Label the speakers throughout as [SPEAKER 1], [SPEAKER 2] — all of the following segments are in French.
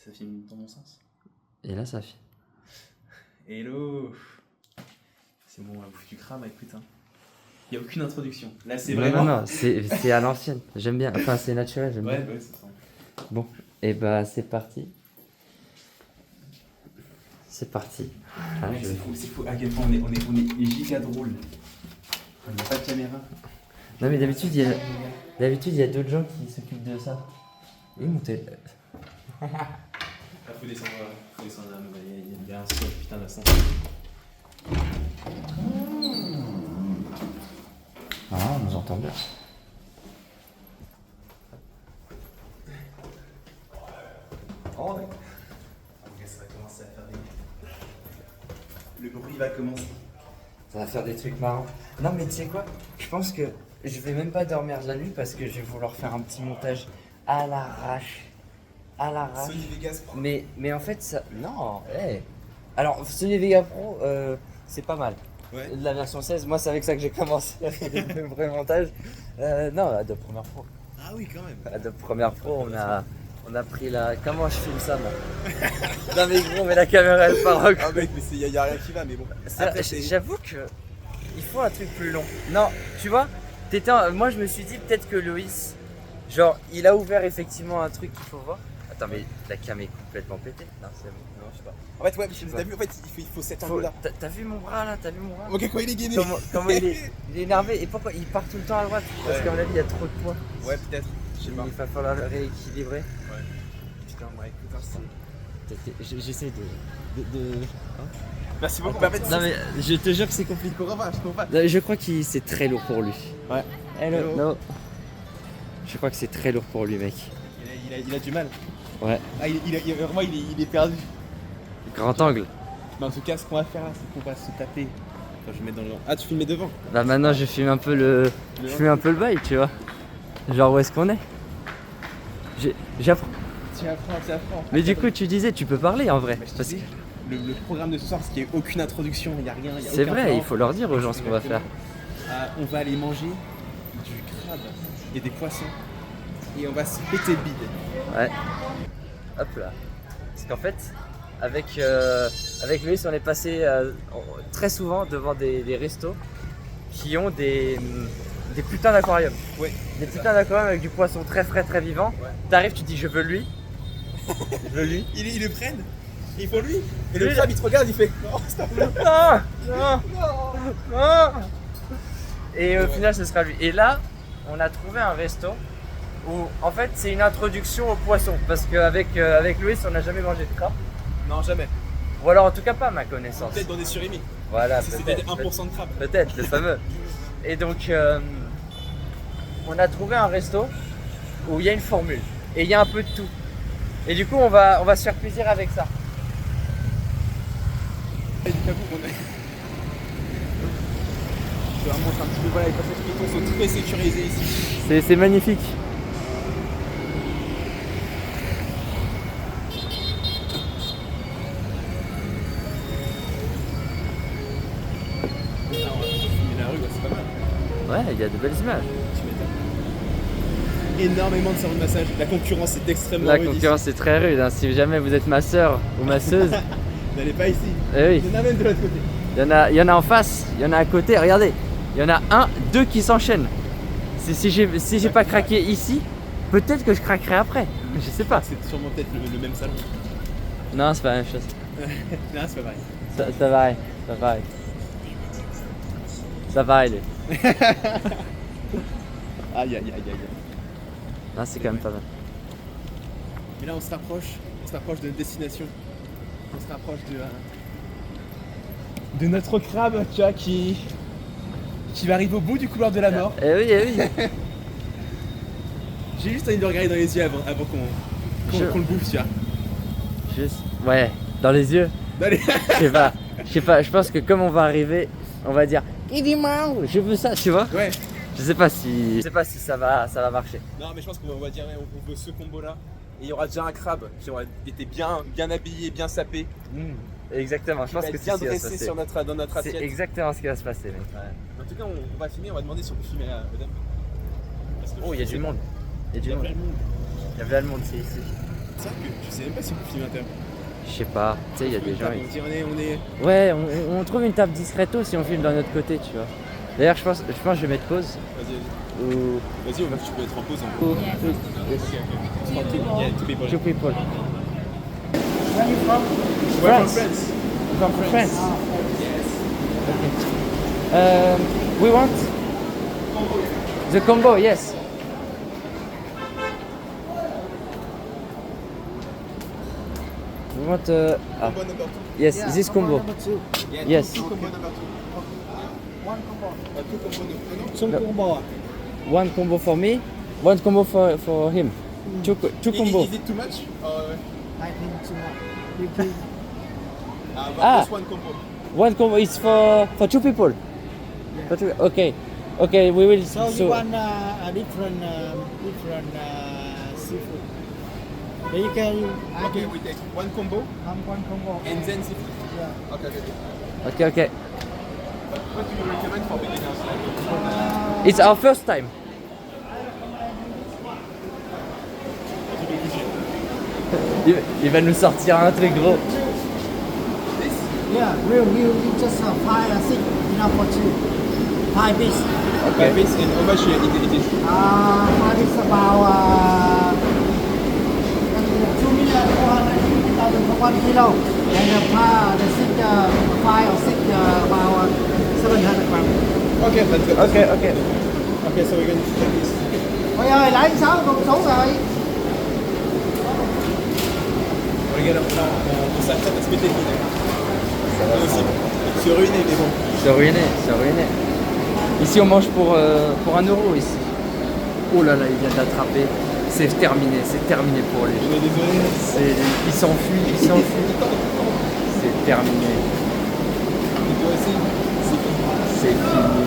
[SPEAKER 1] Ça filme dans mon sens.
[SPEAKER 2] Et là, ça filme.
[SPEAKER 1] Hello. C'est bon, on va bouffer du crabe, écoute. Hein. Il n'y a aucune introduction. Là, c'est
[SPEAKER 2] Non,
[SPEAKER 1] vraiment...
[SPEAKER 2] non, c'est à l'ancienne. J'aime bien. Enfin, c'est naturel, j'aime bien.
[SPEAKER 1] Ouais, c'est ça.
[SPEAKER 2] Bon, et bah, c'est parti. C'est parti. Ah,
[SPEAKER 1] Mec, c'est fou. À quel point on est giga drôle. On n'a pas de caméra.
[SPEAKER 2] Non, mais d'habitude, il y a d'autres gens qui s'occupent de ça. Et monter.
[SPEAKER 1] Ah, faut descendre là. Il y a un seul putain d'ascenseur.
[SPEAKER 2] Ah, on nous entend bien.
[SPEAKER 1] Oh, ouais. Ça va commencer à faire des... Le bruit va commencer.
[SPEAKER 2] Ça va faire des trucs marrants. Non, mais tu sais quoi? Je pense que je vais même pas dormir de la nuit parce que je vais vouloir faire un petit montage à l'arrache. À l'arrache.
[SPEAKER 1] Sony Vegas Pro.
[SPEAKER 2] Mais en fait, ça. Non, hey. Alors, Sony Vegas Pro, c'est pas mal.
[SPEAKER 1] Ouais.
[SPEAKER 2] La version 16, moi, c'est avec ça que j'ai commencé à faire le vrai montage. Non, Adobe Premiere Pro.
[SPEAKER 1] Ah oui, quand même.
[SPEAKER 2] Adobe Premiere Pro, on a pris la. Comment je filme ça, moi? Non, mais gros, mais la caméra, elle part en
[SPEAKER 1] Ah, mec, mais il y a rien qui va, mais bon. Après,
[SPEAKER 2] J'avoue que il faut un truc plus long. Non, tu vois, moi je me suis dit peut-être que Loïs, genre, il a ouvert effectivement un truc qu'il faut voir. Attends, mais la cam est complètement pétée. Non, c'est bon.
[SPEAKER 1] Non, je sais pas. En fait, ouais, t'as vu, en fait, il faut cet angle-là.
[SPEAKER 2] T'as vu mon bras là? T'as vu mon bras?
[SPEAKER 1] Ok, quand il est gainé.
[SPEAKER 2] Comment il est énervé et pourquoi il part tout le temps à droite? Parce qu'à mon avis, il y a trop de poids.
[SPEAKER 1] Ouais, peut-être. Je sais pas.
[SPEAKER 2] Il va falloir le rééquilibrer.
[SPEAKER 1] Ouais. Putain, ouais, écoute, ça.
[SPEAKER 2] J'essaie de... Hein?
[SPEAKER 1] Merci beaucoup.
[SPEAKER 2] Non mais je te jure que c'est compliqué.
[SPEAKER 1] Je comprends pas.
[SPEAKER 2] Je crois que c'est très lourd pour lui.
[SPEAKER 1] Ouais.
[SPEAKER 2] Hello. No. Je crois que c'est très lourd pour lui, mec.
[SPEAKER 1] Il a du mal.
[SPEAKER 2] Ouais.
[SPEAKER 1] Ah, vraiment, il est perdu.
[SPEAKER 2] Grand angle.
[SPEAKER 1] Mais en tout cas, ce qu'on va faire là, c'est qu'on va se taper. Attends, je vais mettre dans le... Ah, tu filmais devant.
[SPEAKER 2] Bah maintenant, je filme un peu le bail, tu vois. Genre où est-ce qu'on est? J'apprends.
[SPEAKER 1] Tu apprends.
[SPEAKER 2] Mais du coup, tu disais, tu peux parler en vrai.
[SPEAKER 1] Bah, je te
[SPEAKER 2] Parce
[SPEAKER 1] dis,
[SPEAKER 2] que
[SPEAKER 1] le programme de ce soir, c'est qu'il n'y a aucune introduction, il n'y a rien.
[SPEAKER 2] c'est vrai, il faut leur dire aux gens ce qu'on va faire.
[SPEAKER 1] On va aller manger du crabe et des poissons. Et on va se péter le bide.
[SPEAKER 2] Ouais. Hop là. Parce qu'en fait, avec Loïs, on est passé très souvent devant des restos qui ont des putains d'aquariums.
[SPEAKER 1] Ouais.
[SPEAKER 2] Des putains d'aquariums avec du poisson très frais, très vivant.
[SPEAKER 1] Ouais.
[SPEAKER 2] T'arrives, tu dis je veux lui. Je veux lui.
[SPEAKER 1] Ils le prennent, ils font lui. Et
[SPEAKER 2] Lui,
[SPEAKER 1] le crabe, il te regarde, il fait non, stop.
[SPEAKER 2] Non. Et au final, ce sera lui. Et là, on a trouvé un resto où, en fait, c'est une introduction au poisson. Parce qu'avec Loïs, on n'a jamais mangé de crabe.
[SPEAKER 1] Non, jamais.
[SPEAKER 2] Ou alors, en tout cas, pas à ma connaissance.
[SPEAKER 1] Peut-être dans des surimi.
[SPEAKER 2] Voilà,
[SPEAKER 1] Si
[SPEAKER 2] peut-être.
[SPEAKER 1] c'était 1% de crabe.
[SPEAKER 2] Peut-être, le fameux. Et donc, on a trouvé un resto où il y a une formule. Et il y a un peu de tout. Et du coup, on va se faire plaisir avec ça.
[SPEAKER 1] Je vais vous montrer un petit peu, voilà, les passages piétons sont très sécurisés ici.
[SPEAKER 2] C'est magnifique.
[SPEAKER 1] Ah, on va filmer la rue, c'est pas mal.
[SPEAKER 2] Ouais, il y a de belles images.
[SPEAKER 1] Tu m'étonnes. Énormément de salons de massage. La concurrence est extrêmement
[SPEAKER 2] La
[SPEAKER 1] rude
[SPEAKER 2] concurrence est très rude. Hein. Si jamais vous êtes masseur ou masseuse,
[SPEAKER 1] ici. N'allez pas ici.
[SPEAKER 2] eh oui.
[SPEAKER 1] Il y en a même de l'autre côté.
[SPEAKER 2] Il y en a en face, il y en a à côté. Regardez, il y en a un, deux qui s'enchaînent. Si j'ai pas craqué ici, peut-être que je craquerai après. Je sais pas.
[SPEAKER 1] C'est sûrement peut-être le même salon.
[SPEAKER 2] Non, c'est pas la même chose.
[SPEAKER 1] Non, c'est pas vrai.
[SPEAKER 2] Ça va aller, ça va aller. Ça va aller.
[SPEAKER 1] Aïe, aïe, aïe, aïe.
[SPEAKER 2] Non, c'est quand même pas mal.
[SPEAKER 1] Mais là, on se rapproche de notre destination. On se rapproche de notre crabe, tu vois, qui va arriver au bout du couloir de la mort.
[SPEAKER 2] Eh oui, eh oui.
[SPEAKER 1] J'ai juste envie de le regarder dans les yeux avant qu'on le bouffe, tu vois.
[SPEAKER 2] Juste, ouais, dans les yeux.
[SPEAKER 1] Allez.
[SPEAKER 2] Je sais pas, je pense que comme on va arriver, on va dire je veux ça, tu vois.
[SPEAKER 1] Ouais.
[SPEAKER 2] Je sais pas si ça va marcher.
[SPEAKER 1] Non, mais je pense qu'on va dire on veut ce combo-là. Et il y aura déjà un crabe qui aura été bien habillé, bien sapé.
[SPEAKER 2] Exactement, je pense que
[SPEAKER 1] bien
[SPEAKER 2] c'est ce qui va se
[SPEAKER 1] dressé
[SPEAKER 2] passer.
[SPEAKER 1] dans notre
[SPEAKER 2] C'est
[SPEAKER 1] assiette.
[SPEAKER 2] exactement ce qui va se passer, mec.
[SPEAKER 1] Ouais. En tout cas, on va filmer, on va demander si on peut filmer la madame. Parce que
[SPEAKER 2] Oh, il y a du monde. Il y a du
[SPEAKER 1] Il y a
[SPEAKER 2] monde.
[SPEAKER 1] plein de monde.
[SPEAKER 2] Il y a plein de monde, c'est ici.
[SPEAKER 1] C'est vrai que je
[SPEAKER 3] sais même pas si on peut filmer un thème.
[SPEAKER 2] Je sais pas, tu sais, il y a des gens.
[SPEAKER 3] On dit on est.
[SPEAKER 2] Ouais, on trouve une table discreto si on filme d'un autre côté, tu vois. D'ailleurs, je pense que je vais mettre pause.
[SPEAKER 3] Vas-y,
[SPEAKER 2] Ou.
[SPEAKER 3] vas-y, tu peux être en pause un peu.
[SPEAKER 2] Ou.
[SPEAKER 3] Yeah, two people.
[SPEAKER 2] Two people.
[SPEAKER 4] Where are you from?
[SPEAKER 3] We're from
[SPEAKER 2] France.
[SPEAKER 3] France.
[SPEAKER 2] From France.
[SPEAKER 3] Yes.
[SPEAKER 2] We want the combo, yes. We want
[SPEAKER 3] Combo number 2.
[SPEAKER 2] yes, this combo.
[SPEAKER 4] Number two.
[SPEAKER 3] Yeah,
[SPEAKER 2] Yes.
[SPEAKER 3] Two combo number 2.
[SPEAKER 4] One combo.
[SPEAKER 3] Two combo number 2.
[SPEAKER 4] Two combo.
[SPEAKER 2] One combo for me, one combo for him. Two combo.
[SPEAKER 3] Is it too much?
[SPEAKER 4] I think too much. You can.
[SPEAKER 3] Just one combo.
[SPEAKER 2] One combo is for two people. For two, okay, okay, we will.
[SPEAKER 4] So you want a different seafood. Then you can.
[SPEAKER 3] Okay, we take one combo
[SPEAKER 4] One combo.
[SPEAKER 3] and then seafood.
[SPEAKER 4] Yeah.
[SPEAKER 3] Okay.
[SPEAKER 2] Okay.
[SPEAKER 3] What do you recommend for beginners?
[SPEAKER 2] It's our first time. Il va nous sortir un truc gros.
[SPEAKER 4] Yeah, real. You just 5 or 6 enough for two. 5 bits.
[SPEAKER 3] Okay. Base and how much it is?
[SPEAKER 4] 5 is about 2,450,000 for 1 kilo. And the 5 or 6 about 700 grams.
[SPEAKER 3] Okay, that's good.
[SPEAKER 2] Okay, okay.
[SPEAKER 3] Okay, so we're going to take this.
[SPEAKER 4] Ôi ơi, lấy sao con số rồi.
[SPEAKER 3] Regarde, on s'achète à se péter le nez. Ça aussi. Se ruiner, mais bon.
[SPEAKER 2] C'est ruiné, c'est ruiné. Ici on mange pour 1 euro ici. Oh là là, il vient d'attraper. C'est terminé pour
[SPEAKER 3] On
[SPEAKER 2] lui.
[SPEAKER 3] est désolé.
[SPEAKER 2] Il s'enfuit. C'est terminé.
[SPEAKER 3] Et toi aussi, c'est fini.
[SPEAKER 2] C'est fini.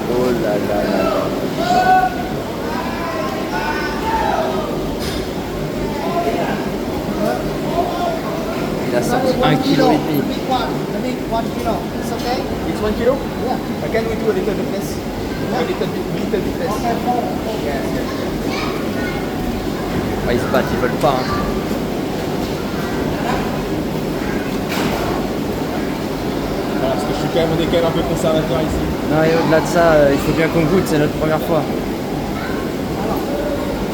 [SPEAKER 2] Oh là là là là. Il a sorti 1,5 kg.
[SPEAKER 4] The big 1 kilo. It's okay?
[SPEAKER 3] It's 1 kilo?
[SPEAKER 4] Yeah.
[SPEAKER 3] Can we do a little bit less? A little bit less.
[SPEAKER 4] Okay, 4.
[SPEAKER 3] Yes, yes.
[SPEAKER 2] Ah, ils se battent, ils veulent pas. Hein.
[SPEAKER 3] Voilà, parce que on est quand même un peu conservateur ici.
[SPEAKER 2] Non, et au-delà de ça, il faut bien qu'on goûte, c'est notre première fois.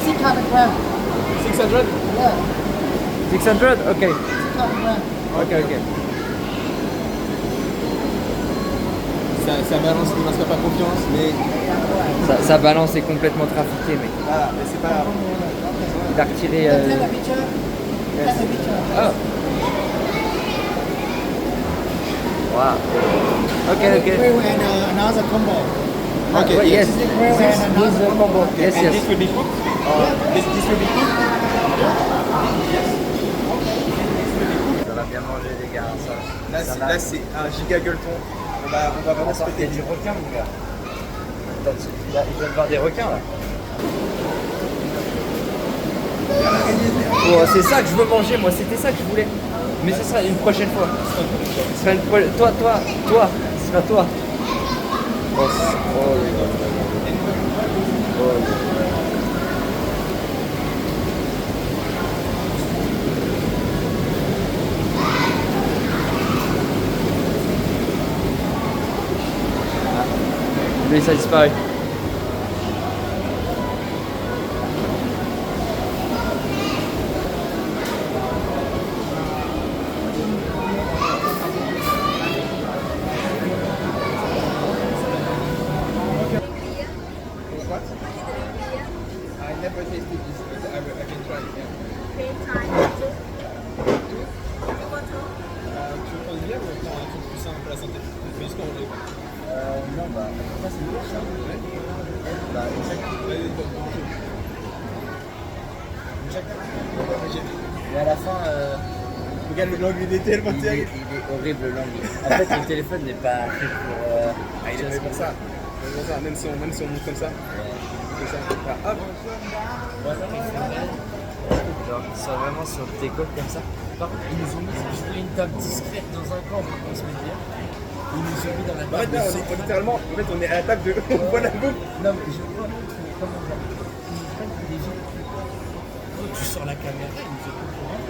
[SPEAKER 4] 600 grams.
[SPEAKER 3] 600?
[SPEAKER 4] Yeah.
[SPEAKER 2] 600? Ok.
[SPEAKER 4] 600 grams.
[SPEAKER 2] Ok.
[SPEAKER 3] Ça balance, ne m'inspire pas confiance, mais
[SPEAKER 2] Sa balance est complètement trafiquée, mec.
[SPEAKER 3] voilà, mais c'est pas grave.
[SPEAKER 2] Il a retiré.
[SPEAKER 4] Take a picture. Take a picture.
[SPEAKER 2] Oh. Wow. Ok.
[SPEAKER 4] Grill and another combo.
[SPEAKER 3] Okay,
[SPEAKER 2] Well, yes.
[SPEAKER 4] This grill
[SPEAKER 2] This
[SPEAKER 4] and
[SPEAKER 2] is
[SPEAKER 4] another
[SPEAKER 2] a combo. Yes,
[SPEAKER 3] And
[SPEAKER 2] yes.
[SPEAKER 3] this will be cooked? This will be cooked?
[SPEAKER 2] Ça va bien manger, les gars.
[SPEAKER 3] Là, c'est un giga gueuleton. On va vraiment se péter
[SPEAKER 2] du requin, mon gars. Il vient de voir des requins, là. Oh, c'est ça que je veux manger, moi. C'était ça que je voulais. Mais ce sera une prochaine fois. Ce sera une Toi, ce sera toi. Oh, là là. Oh là là. Lui, ça a disparu.
[SPEAKER 3] What? I never tasted this, but I can try it. Yeah. Tu veux prendre une bière ou on prend un truc plus simple pour la santé? Juste pour manger.
[SPEAKER 2] Non, bah, ça c'est bon, ça. Bah, et à la fin,
[SPEAKER 3] Regarde l'angle, il est tellement
[SPEAKER 2] il
[SPEAKER 3] terrible.
[SPEAKER 2] est horrible l'angle. En fait, le téléphone n'est pas fait pour.
[SPEAKER 3] Il est fait pour ça. Même si on monte comme ça. Comme ça. Ah, hop.
[SPEAKER 2] Genre, ils sont vraiment sur des côtes comme ça. Par contre, ils nous ont mis une table discrète dans un coin pour qu'on se mette bien. Ils nous ont mis dans la table.
[SPEAKER 3] Là, on est littéralement, en fait, on est à la table de. On voit la bouffe.
[SPEAKER 2] Non, mais je vois comment dire. Ils nous prennent pour des vieux.
[SPEAKER 3] tu sors la caméra, il nous est au courant.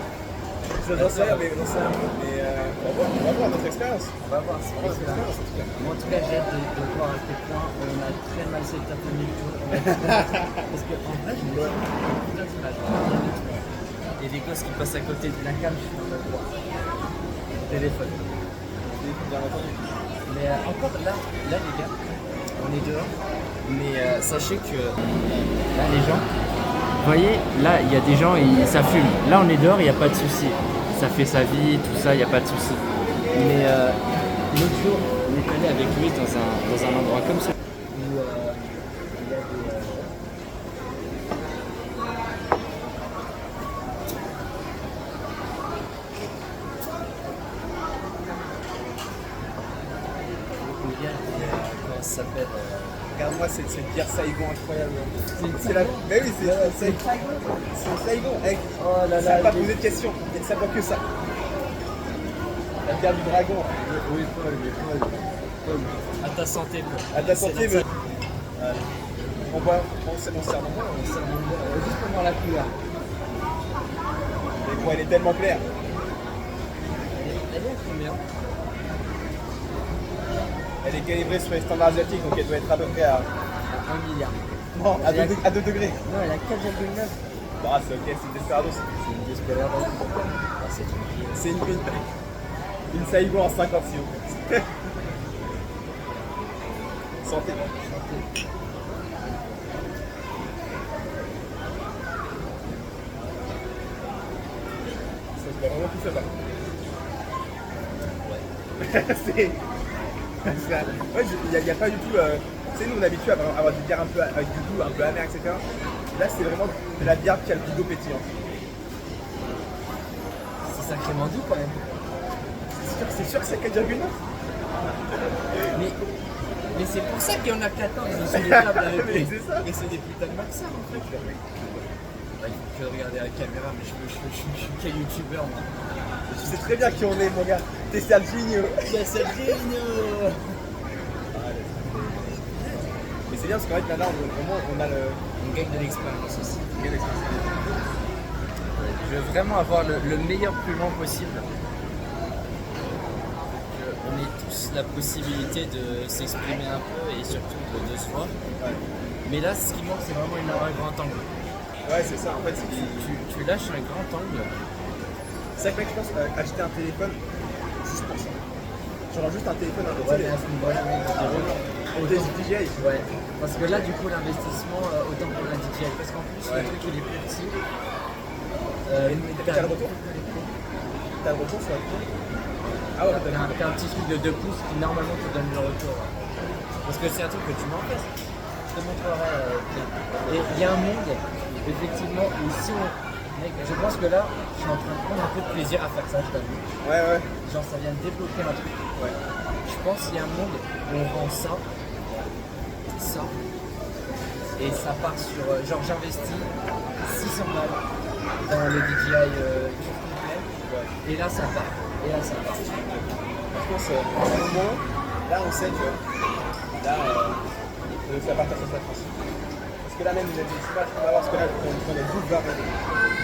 [SPEAKER 1] J'en sais rien, mais on va voir notre expérience.
[SPEAKER 2] On va voir, c'est l'expérience. Moi, en tout cas, j'ai hâte de voir à quel point on a très mal cette taponnée le tour. Parce qu'en vrai, je me dis, putain d'image. Et des gosses qui passent à côté de la cam, je suis en mode quoi. Téléphone.
[SPEAKER 1] Bien entendu.
[SPEAKER 2] Mais encore là, les gars, on est dehors. Mais sachez que là, les gens, vous voyez, là, il y a des gens, ça fume. Là, on est dehors, il n'y a pas de souci. Ça fait sa vie, tout ça, il n'y a pas de souci. Mais l'autre jour, on est allé avec lui dans un endroit comme ça. Où il y a des. Comment ça s'appelle
[SPEAKER 1] Regarde-moi cette bière Saigon incroyable. C'est la. Mais oui, c'est Saigon. Hey,
[SPEAKER 2] Oh là
[SPEAKER 1] ça va
[SPEAKER 2] là,
[SPEAKER 1] pas poser de questions. Ça voit que ça. La bière du dragon.
[SPEAKER 2] oui, Paul. À ta santé, Paul.
[SPEAKER 1] À ta santé, mais. On sert dans moi.
[SPEAKER 2] Juste pour voir la couleur.
[SPEAKER 1] Mais bon, elle est tellement claire.
[SPEAKER 2] Elle est à combien?
[SPEAKER 1] Elle est calibrée sur les standards asiatiques, donc elle doit être à peu près à.
[SPEAKER 2] 1 milliard.
[SPEAKER 1] Non, à 2 degrés.
[SPEAKER 2] Non, elle a 4,9.
[SPEAKER 1] Bah, c'est ok, c'est une Desperados.
[SPEAKER 2] C'est une Desperados. Ah, c'est tranquille.
[SPEAKER 1] C'est une Saigon en 50 si Santé. Ça se voit vraiment tout ça. Ouais. Ouais, il n'y a pas du tout. Tu sais, nous on est habitué à avoir des bières un peu avec du goût, un peu amer, etc. Là, c'est vraiment de la bière qui a le goût d'eau pétillant.
[SPEAKER 2] C'est sacrément doux quand même.
[SPEAKER 1] C'est sûr que c'est 4,9.
[SPEAKER 2] Mais c'est pour ça qu'il y en a 14 sur les tables avec
[SPEAKER 1] Mais
[SPEAKER 2] les.
[SPEAKER 1] c'est ça.
[SPEAKER 2] Et c'est des putains de maxas en fait. Il faut que regarder à la caméra, mais je suis quel youtubeur moi.
[SPEAKER 1] Tu sais très bien qui on est, mon gars. T'es Serginho.
[SPEAKER 2] C'est Serginho.
[SPEAKER 1] Mais c'est bien parce qu'en fait, maintenant, on a le.
[SPEAKER 2] On gagne de l'expérience aussi. Je veux vraiment avoir le meilleur plus long possible. On ait tous la possibilité de s'exprimer un peu et surtout de se voir.
[SPEAKER 1] Ouais.
[SPEAKER 2] Mais là, ce qui manque, c'est vraiment un grand angle.
[SPEAKER 1] Ouais, c'est ça. En fait,
[SPEAKER 2] Tu lâches un grand angle.
[SPEAKER 1] c'est vrai que je pense acheter un téléphone juste pour ça. Genre juste un téléphone à côté. Au DJI.
[SPEAKER 2] Ouais, parce que là, du coup, l'investissement, autant pour la DJI, parce qu'en plus,
[SPEAKER 1] Ouais.
[SPEAKER 2] le truc, il est plus petit.
[SPEAKER 1] Mais t'as le retour? T'as le retour sur la retour? Ah ouais,
[SPEAKER 2] T'as un petit truc de 2 pouces qui, normalement, te donne le retour. Parce que c'est un truc que tu m'en fais. Je te montrerai. Et il y a un monde, effectivement, où si on... Mec, je pense que là, je suis en train de prendre un peu de plaisir à faire ça, je t'avoue.
[SPEAKER 1] ouais.
[SPEAKER 2] Genre, ça vient de débloquer un truc.
[SPEAKER 1] Ouais.
[SPEAKER 2] Je pense qu'il y a un monde où on rend ça, et ça part sur. Genre, j'investis 600 balles dans le DJI complet, et là ça part, et là ça part.
[SPEAKER 1] Je pense à un moment, là on sait que là, ça part sur la France. Parce que là même, il y a des images qu'on va voir, parce que là, on a tout barré.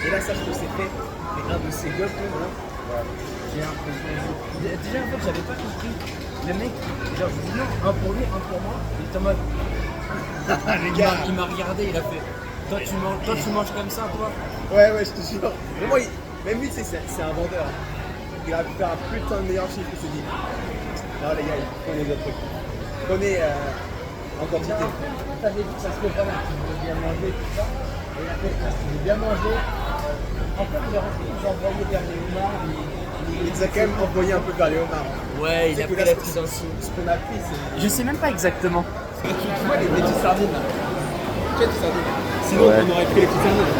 [SPEAKER 1] Et là, sache que c'est fait, mais un de ces gosses,
[SPEAKER 2] J'ai l'impression. Déjà, en fait, j'avais pas compris. Le mec, genre, je dis non, un pour lui, un pour moi, il était en mode.
[SPEAKER 1] les gars.
[SPEAKER 2] Il m'a regardé, il a fait. Toi, tu manges comme ça, toi?
[SPEAKER 1] Ouais, je te jure. Vraiment, même lui, c'est un vendeur. Il a pu faire un putain de meilleur chiffre, il s'est dit. Non, les gars, prenez d'autres trucs. Prenez en quantité.
[SPEAKER 2] T'avais dit parce que voilà, tu veux bien manger, tout ça. Et après, tu veux bien manger. En fait, il a envoyé vers les homards.
[SPEAKER 1] Il nous a quand même envoyé un peu vers les homards.
[SPEAKER 2] Ouais, il
[SPEAKER 1] C'est
[SPEAKER 2] a
[SPEAKER 1] que
[SPEAKER 2] pris
[SPEAKER 1] là,
[SPEAKER 2] la prise en dessous.
[SPEAKER 1] Ce qu'on a pris, c'est.
[SPEAKER 2] Je sais même pas exactement.
[SPEAKER 1] Tu vois les petites sardines là. Tu vois les sardines. Sinon,
[SPEAKER 2] Ouais.
[SPEAKER 1] on aurait pris les petites sardines.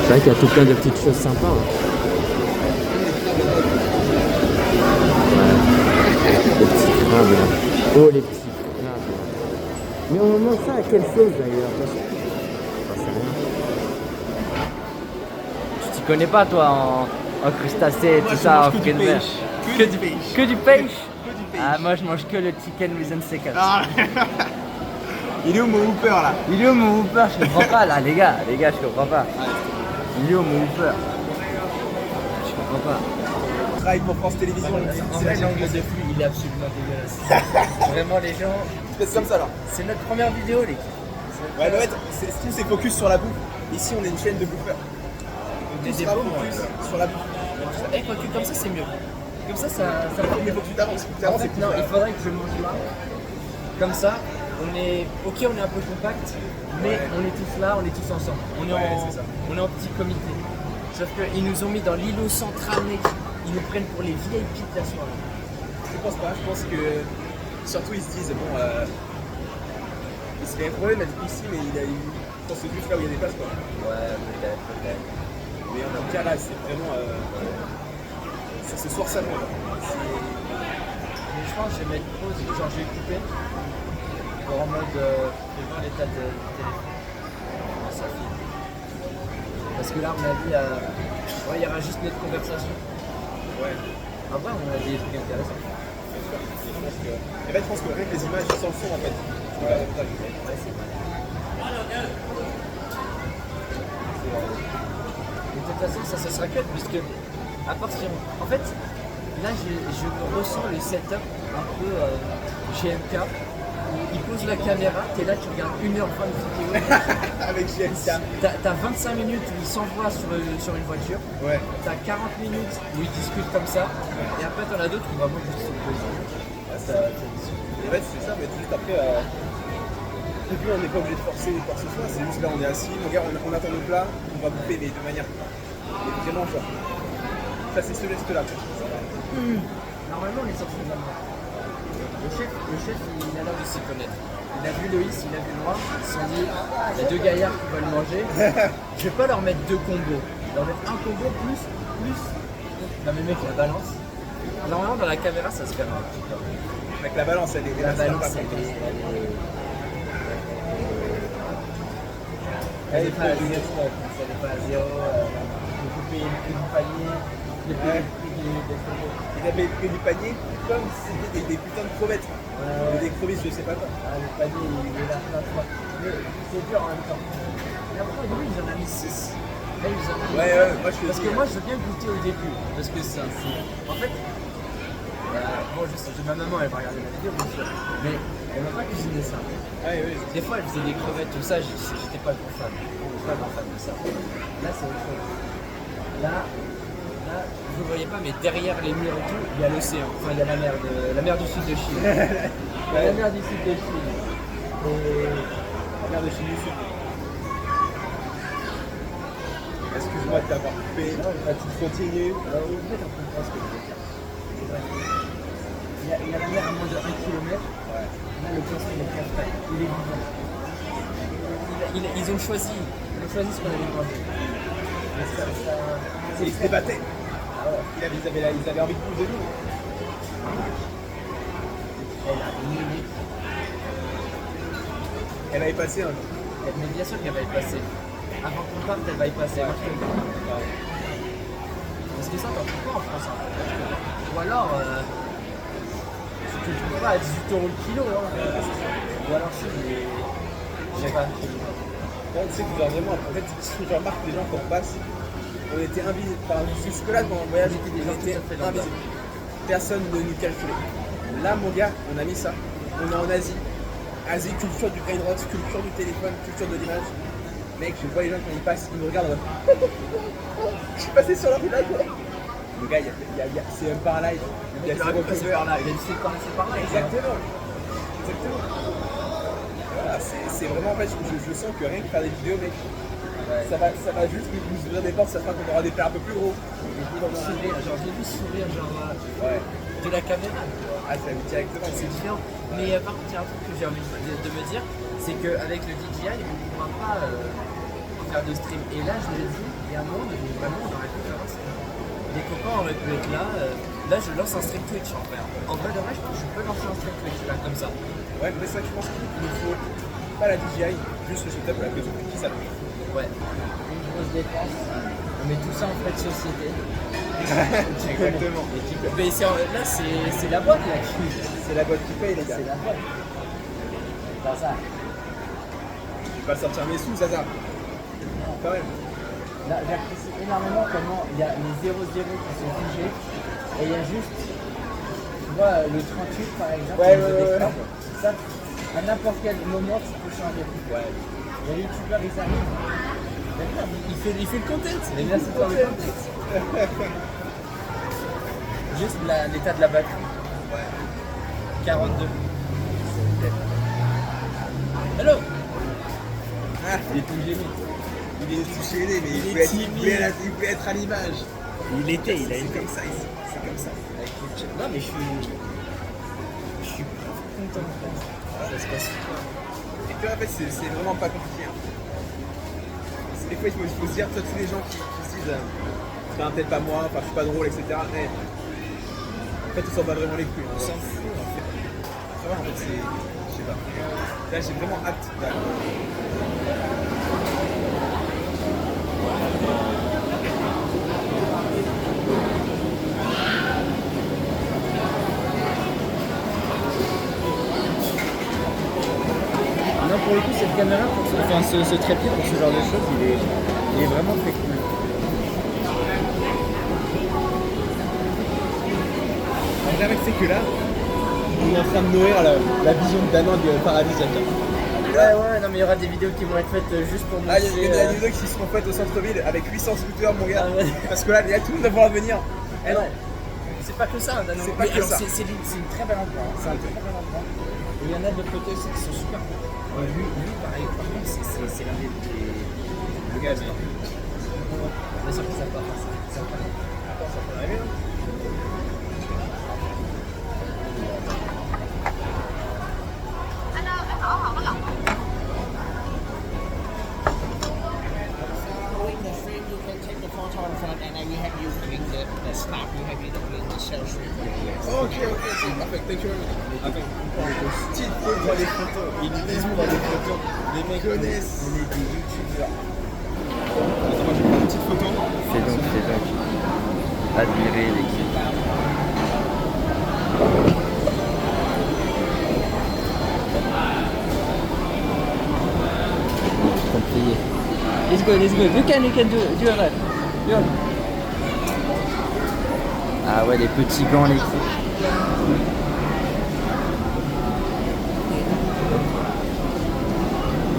[SPEAKER 2] C'est vrai qu'il y a tout plein de petites choses sympas. Ouais. Les petits crabes là. Oh, les petits crabes. Mais on mange ça à quelle chose d'ailleurs? J'en sais rien. Tu t'y connais pas toi en crustacés et
[SPEAKER 1] Moi,
[SPEAKER 2] tout
[SPEAKER 1] je
[SPEAKER 2] ça,
[SPEAKER 1] mange
[SPEAKER 2] en
[SPEAKER 1] que
[SPEAKER 2] fruits
[SPEAKER 1] du
[SPEAKER 2] de mer?
[SPEAKER 1] pêche.
[SPEAKER 2] Que du pêche?
[SPEAKER 1] Que du pêche.
[SPEAKER 2] Ah, moi je mange que le chicken with seconds.
[SPEAKER 1] Ah. Il est où mon Hooper là?
[SPEAKER 2] Il est où mon Hooper? Je comprends pas là, les gars, je comprends pas. Il est où mon Hooper? Je comprends pas.
[SPEAKER 1] Je travaille pour France Télévisions.
[SPEAKER 2] En vrai, l'angle de flux, il est absolument dégueulasse. Vraiment, les gens.
[SPEAKER 1] C'est comme ça là.
[SPEAKER 2] C'est notre première vidéo, les gars.
[SPEAKER 1] Ouais, mais en fait, tout c'est focus sur la bouffe. Ici, on est une chaîne de bouffeurs.
[SPEAKER 2] Des
[SPEAKER 1] Tout sera
[SPEAKER 2] débats,
[SPEAKER 1] focus sur la bouffe.
[SPEAKER 2] Eh, quand tu comme ça, c'est mieux. Comme ça
[SPEAKER 1] Mais il faut que tu t'avances.
[SPEAKER 2] En fait, non, il faudrait que je mange là. Comme ça, on est un peu compact, mais on est tous là, on est tous ensemble. On est en petit comité. Sauf qu'ils nous ont mis dans l'îlot central, mec. Ils nous prennent pour les VIP de la soirée.
[SPEAKER 1] Je pense pas. Je pense que surtout ils se disent bon, il serait problème d'être ici, mais il a eu. Je pense que c'est juste là où il y a des places quoi.
[SPEAKER 2] Ouais, peut-être.
[SPEAKER 1] Mais en tout cas là, c'est vraiment. Ce soir ça monte.
[SPEAKER 2] Mais je pense que je vais mettre pause, genre je vais couper. Pour en mode. Je vais voir l'état du téléphone. Comment ça filme. Parce que là, à mon avis, ouais, il y aura juste notre conversation.
[SPEAKER 1] Ouais.
[SPEAKER 2] En vrai, on a des trucs intéressants.
[SPEAKER 1] Je pense que rien que les images sans le son en fait. C'est pas davantage.
[SPEAKER 2] Ouais, c'est vrai. Mais de toute façon, ça sera cut, puisque à partir. En fait, là, je ressens le setup un peu GMK. Il pose la caméra, t'es là, tu regardes 1h20 de vidéo.
[SPEAKER 1] Avec GMK.
[SPEAKER 2] T'as 25 minutes où il s'envoie sur une voiture.
[SPEAKER 1] Ouais.
[SPEAKER 2] T'as 40 minutes où ils discutent comme ça. Et après, t'en as d'autres où vraiment juste se poser.
[SPEAKER 1] En fait, c'est ça, mais juste après. Et puis on n'est pas obligé de forcer quoi que ce soit, c'est juste là on est assis, mon gars on attend le plat, on va bouffer mais de manière vraiment genre. Ça c'est ce geste là.
[SPEAKER 2] Normalement on est sorti de là. Le chef il a l'air de s'y connaître. Il a vu Loïs, il a vu moi, ils se sont dit il y a deux gaillards qui veulent manger. Je vais pas leur mettre deux combos. Leur mettre un combo plus. Non mais mec la balance. Normalement dans la caméra ça se calme un petit peu.
[SPEAKER 1] Avec la balance elle est
[SPEAKER 2] La balance elle est pas à 0, elle est pas à 0, il faut payer le prix du panier, le prix des photos.
[SPEAKER 1] Il avait pris du panier comme si c'était des putains de crevettes. Des crevettes je sais pas quoi.
[SPEAKER 2] Ah, le panier il est là, mais c'est dur en même temps. Et après au début ils en ont mis 6. Là ils en ont mis
[SPEAKER 1] Ouais, moi je suis.
[SPEAKER 2] Parce que moi je veux bien goûter au début, parce que c'est. En fait, bon je sais, ma maman elle va regarder la vidéo bien sûr, mais elle m'a pas cuisiné ça.
[SPEAKER 1] Ouais, oui.
[SPEAKER 2] Des fois elle faisait des crevettes, tout ça, j'étais pas grand fan. Pas grand fan de ça. Là c'est autre chose. Là, vous ne voyez pas, mais derrière les murs et tout, il y a l'océan. Enfin, il y a la mer du sud de Chine. La mer du sud de Chine. Et
[SPEAKER 1] La mer de Chine du Sud. Excuse-moi de t'avoir coupé. Tu continues.
[SPEAKER 2] alors, vous êtes en train de comprendre ce que je veux dire. Il y a la mer à moins de 1 km. Là, le poisson, il est très frais. Il est vivant. Ils ont choisi ce qu'on allait manger.
[SPEAKER 1] Ils se débattaient. Ils avaient envie de plus de nous.
[SPEAKER 2] Elle a une minute.
[SPEAKER 1] Elle va y passer un jour.
[SPEAKER 2] Mais bien sûr qu'elle va y passer. Avant qu'on parte, elle va y passer. Moi, je te le dis. Parce que ça, t'en trouves pas en France. Hein. Ou alors, tu ne trouves pas à 18 € le kilo. Hein. Ou alors, je sais pas.
[SPEAKER 1] Ouais, tu sais que genre vraiment, en fait, ce que je remarque les gens quand on passe, on était invisibles. Enfin, jusque-là, pendant le voyage, on était invisibles. Personne ne nous calculait. Là, mon gars, on a mis ça. On est en Asie. Asie, culture du brainrot, culture du téléphone, culture de l'image. Mec, je vois les gens quand ils passent, ils nous regardent. Je suis passé sur leur village. Mon gars, c'est même pas un live. Il y a zéro cover là.
[SPEAKER 2] C'est par là.
[SPEAKER 1] Exactement. Voilà, c'est vraiment en fait, je sens que rien que faire des vidéos, mec, ça va juste nous ouvrir des portes, ça fera qu'on aura des plats un peu plus gros.
[SPEAKER 2] Sourire, genre j'ai vu sourire, genre de la caméra.
[SPEAKER 1] Ah, ça vu directement.
[SPEAKER 2] C'est différent. Mais par contre, il y a un truc que j'ai envie de me dire, c'est qu'avec le DJI, on ne pourra pas faire de stream. Et là, je me dis, il y a un monde où vraiment on aurait pu faire un stream. Les copains auraient pu être là. Là, je lance un stream Twitch en vrai. En vrai, de vrai, je pense que je peux lancer un stream Twitch là, comme ça.
[SPEAKER 1] Ouais, mais ça, je pense qu'il nous faut pas la DJI, juste le setup là, que tout qui s'appelle.
[SPEAKER 2] Ouais. Une grosse dépense. On met tout ça en frais de société.
[SPEAKER 1] Exactement.
[SPEAKER 2] Mais là, c'est la boîte là qui.
[SPEAKER 1] C'est la boîte qui paye, les gars.
[SPEAKER 2] C'est la boîte. Pas ça.
[SPEAKER 3] vais pas sortir mes sous, ça. Quand même.
[SPEAKER 2] Là, j'apprécie énormément comment il y a les 0-0 qui sont figés et il y a juste, tu vois, le 38 par exemple,
[SPEAKER 3] Ouais.
[SPEAKER 2] ça, à n'importe quel moment, tu peux changer.
[SPEAKER 3] Ouais.
[SPEAKER 2] Les youtubeurs, ils arrivent.
[SPEAKER 3] Il fait le content.
[SPEAKER 2] Mais là, c'est pas le contexte. Juste l'état de la batterie.
[SPEAKER 3] Ouais.
[SPEAKER 2] 42. Hello.
[SPEAKER 3] Ah,
[SPEAKER 2] Il est tout gêné.
[SPEAKER 3] il est tout gêné, mais
[SPEAKER 1] Il
[SPEAKER 3] il
[SPEAKER 1] est
[SPEAKER 3] voulait être à l'image.
[SPEAKER 1] Il était, il a une
[SPEAKER 3] C'est comme ça ici. C'est comme ça.
[SPEAKER 2] Non, mais je suis content en fait. Ça se passe.
[SPEAKER 3] Et puis en fait, c'est vraiment pas compliqué. Hein. Des fois, il faut se dire, tous les gens qui se disent, peut-être pas moi, enfin, je suis pas drôle, etc. Mais, en fait, ils s'en battent vraiment les couilles. On s'en fout, en fait. Ça va, en fait, c'est. Je sais pas. Là, j'ai vraiment hâte.
[SPEAKER 2] Non, pour le coup, cette caméra, ce trépied pour ce genre de choses, il est vraiment très cool.
[SPEAKER 3] En vrai, mec, c'est que là, on est en train de nourrir la vision de Danan du paradisiaque.
[SPEAKER 2] Ouais, non, mais il y aura des vidéos qui vont être faites juste pour montrer.
[SPEAKER 3] Ah, il y a des vidéos qui seront faites au centre-ville avec 800 scooters, mon gars.
[SPEAKER 2] Ah ouais.
[SPEAKER 3] Parce que là, il y a tout le monde va pouvoir venir. Eh non,
[SPEAKER 2] C'est pas que ça, Dano.
[SPEAKER 3] C'est pas que
[SPEAKER 2] alors,
[SPEAKER 3] ça.
[SPEAKER 2] c'est une très belle endroit. C'est un très bel endroit. Et il y en a de l'autre côté aussi qui sont super cool. Et lui, pareil, par contre, c'est l'un des. Le gars, mais. Bien sûr que ça part. Ça part.
[SPEAKER 3] attends, ça peut arriver, hein.
[SPEAKER 4] With the frame, you can take the photo in front, and then we have you doing the snap. We have you doing the selfie.
[SPEAKER 3] Ok, parfait, thank you very much. Attends, on parle de style pour les photos. Ils disent pour les photos. Les mecs connaissent.
[SPEAKER 2] On est des youtubeurs.
[SPEAKER 3] Attends, moi je vais prendre une petite photo.
[SPEAKER 2] Fais donc. Admirer l'équipe. Compliqué. It's good. You can do that. Ah ouais, les petits gants, l'équipe.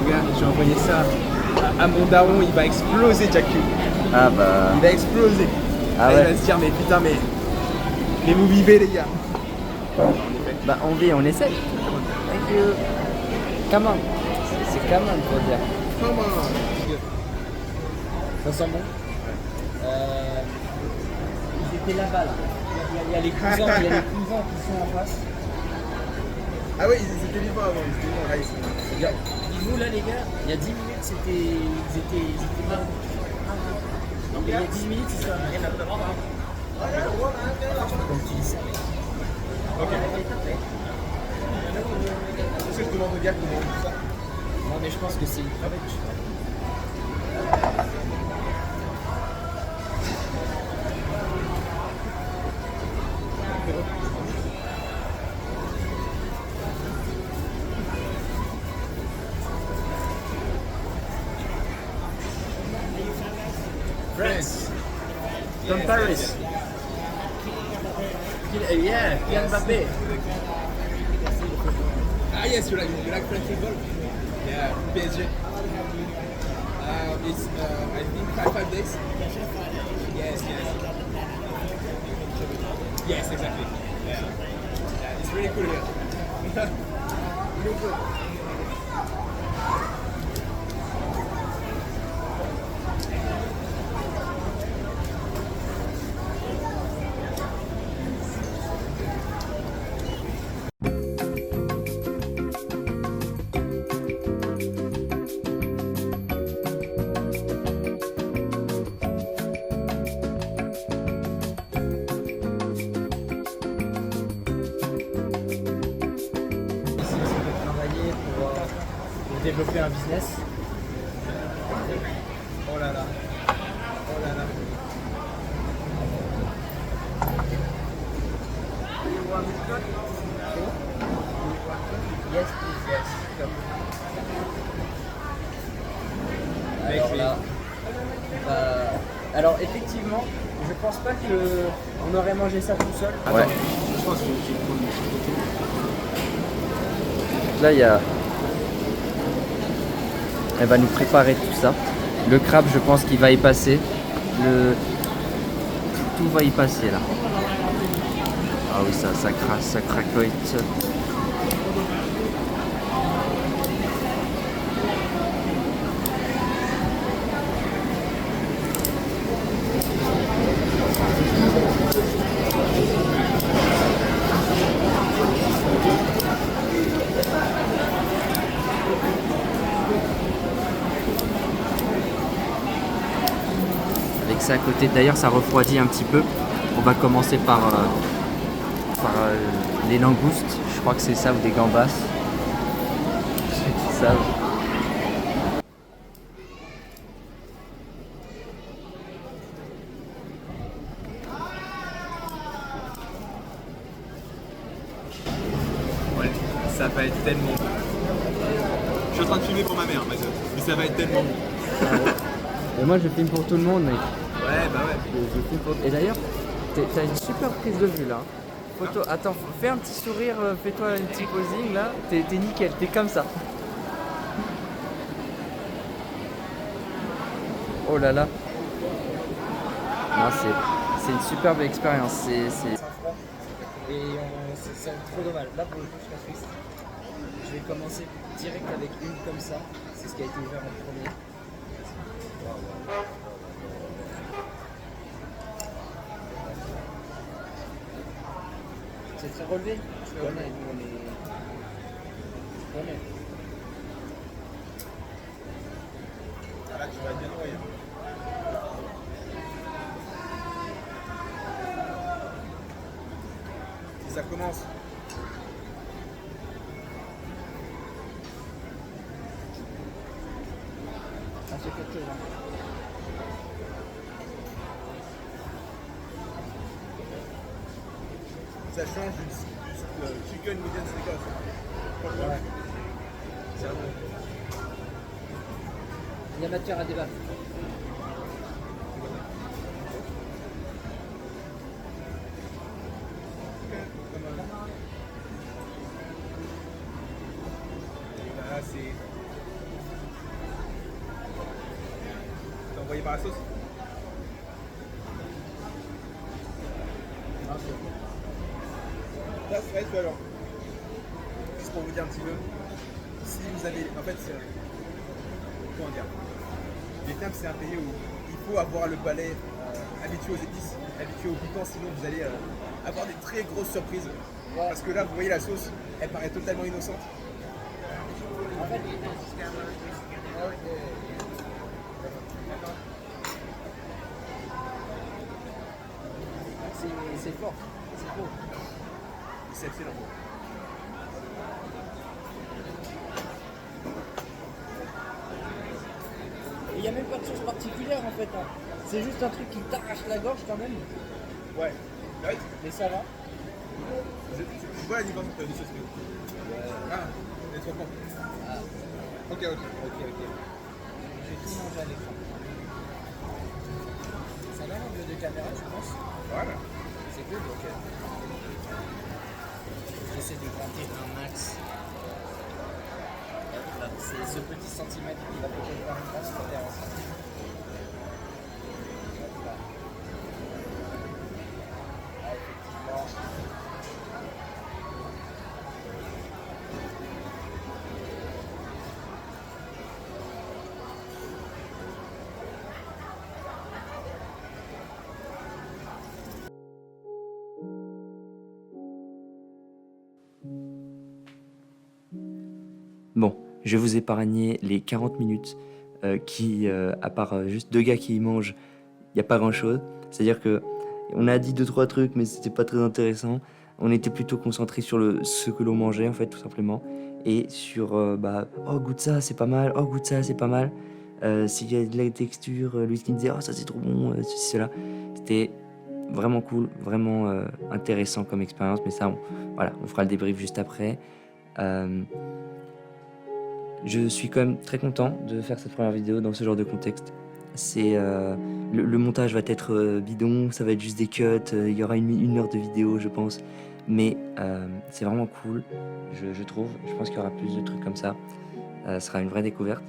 [SPEAKER 3] Regarde, j'ai envoyé ça à mon daron, il va exploser, Jack Q.
[SPEAKER 2] Ah bah.
[SPEAKER 3] Il va exploser.
[SPEAKER 2] Ah
[SPEAKER 3] Là,
[SPEAKER 2] ouais.
[SPEAKER 3] il va se dire, mais putain, mais vous vivez, les gars.
[SPEAKER 2] Bah on vit, on essaye. Thank you. Come on. C'est come on pour dire.
[SPEAKER 3] Comment
[SPEAKER 2] Ça sent bon. Ils étaient là-bas là. Il y a les cousins, qui sont en face.
[SPEAKER 3] Ah oui, ils étaient vivants avant, ils étaient vivants, là, ils sont.
[SPEAKER 2] Regarde, nous là les gars, il y a 10 minutes ils étaient là. Il y a 10 minutes ils sont rien à voir. Comme tu dis ça.
[SPEAKER 3] Ok. Est-ce que je demande au gars comment on dit ça?
[SPEAKER 2] Non mais je pense que c'est une crevette. France. From Paris. Yeah, Kylian Mbappé.
[SPEAKER 3] Ah yes, you like French football? Yeah, PSG. It's I think 5 days. Yes. Yes, exactly. Yeah, it's really cool here. Really good.
[SPEAKER 2] Développer un business.
[SPEAKER 3] Oh là là.
[SPEAKER 2] Yes, please, yes. Come. Alors effectivement, je pense pas que on aurait mangé ça tout seul. Ouais.
[SPEAKER 3] Je pense que j'ai trop de
[SPEAKER 2] Là, il y a... Elle va nous préparer tout ça. Le crabe, je pense qu'il va y passer. Tout va y passer là. Ah oui, ça crache, ça cracote. Avec ça à côté, d'ailleurs ça refroidit un petit peu. On va commencer par les langoustes, je crois que c'est ça, ou des gambas. Ceux qui savent.
[SPEAKER 3] Ouais, ça va être tellement bon. Je suis en train de filmer pour ma mère, mais ça va être tellement bon.
[SPEAKER 2] Et moi je filme pour tout le monde, mec.
[SPEAKER 3] Ouais, bah ouais.
[SPEAKER 2] Je filme pour... Et d'ailleurs, t'as une super prise de vue là. Photo... Attends, fais un petit sourire, fais-toi une petite posing là. T'es nickel, t'es comme ça. Oh là là. Non, c'est une superbe expérience. Et c'est trop dommage. Là pour le coup, je serais triste. Je vais commencer direct avec une comme ça. C'est ce qui a été ouvert en premier. C'est très relevé. Tu connais, nous on est. Tu connais.
[SPEAKER 3] Ah, là, tu vas être bien noyé. Si ça commence.
[SPEAKER 2] Ah, c'est quelque chose. Hein.
[SPEAKER 3] Ça change du chicken medium steakhouse. Franchement,
[SPEAKER 2] Ouais.
[SPEAKER 3] c'est un bon.
[SPEAKER 2] Il y a matière à débattre.
[SPEAKER 3] Là, c'est. T'es envoyé par la sauce? Ça, c'est vrai que alors. Juste pour vous dire un petit peu. Si vous avez. En fait, c'est. Comment dire? Le Vietnam, c'est un pays où il faut avoir le palais habitué aux épices, habitué au piquant, sinon vous allez avoir des très grosses surprises.
[SPEAKER 2] Ouais.
[SPEAKER 3] Parce que là, vous voyez la sauce, elle paraît totalement innocente.
[SPEAKER 2] En fait, c'est fort, c'est beau.
[SPEAKER 3] C'est excellent.
[SPEAKER 2] Il n'y a même pas de sauce particulière en fait. Hein. C'est juste un truc qui t'arrache la gorge quand même.
[SPEAKER 3] Ouais. Ouais.
[SPEAKER 2] Mais ça va.
[SPEAKER 3] Je vois la différence entre les deux sauces. Ah, elle est trop con.
[SPEAKER 2] Ah.
[SPEAKER 3] Ok.
[SPEAKER 2] Ok. Je vais tout manger avec ça. Ça va l'angle de caméra, je pense.
[SPEAKER 3] Voilà.
[SPEAKER 2] C'est good, ok. J'essaie de gratter un max. Là, c'est ce petit centimètre qui va peut-être faire une place sur terre. Bon, je vais vous épargner les 40 minutes qui, à part juste deux gars qui y mangent, il n'y a pas grand-chose. C'est-à-dire que on a dit 2-3 trucs, mais c'était pas très intéressant. On était plutôt concentré sur ce que l'on mangeait, en fait, tout simplement. Et sur, oh, goûte ça, c'est pas mal. Oh, goûte ça, c'est pas mal. S'il y a de la texture, lui qui me disait, oh, ça c'est trop bon, ceci, cela. C'était vraiment cool, vraiment intéressant comme expérience. Mais ça, on fera le débrief juste après. Je suis quand même très content de faire cette première vidéo dans ce genre de contexte. C'est le montage va être bidon, ça va être juste des cuts, il y aura une heure de vidéo je pense, mais c'est vraiment cool, je trouve. Je pense qu'il y aura plus de trucs comme ça. Ce sera une vraie découverte.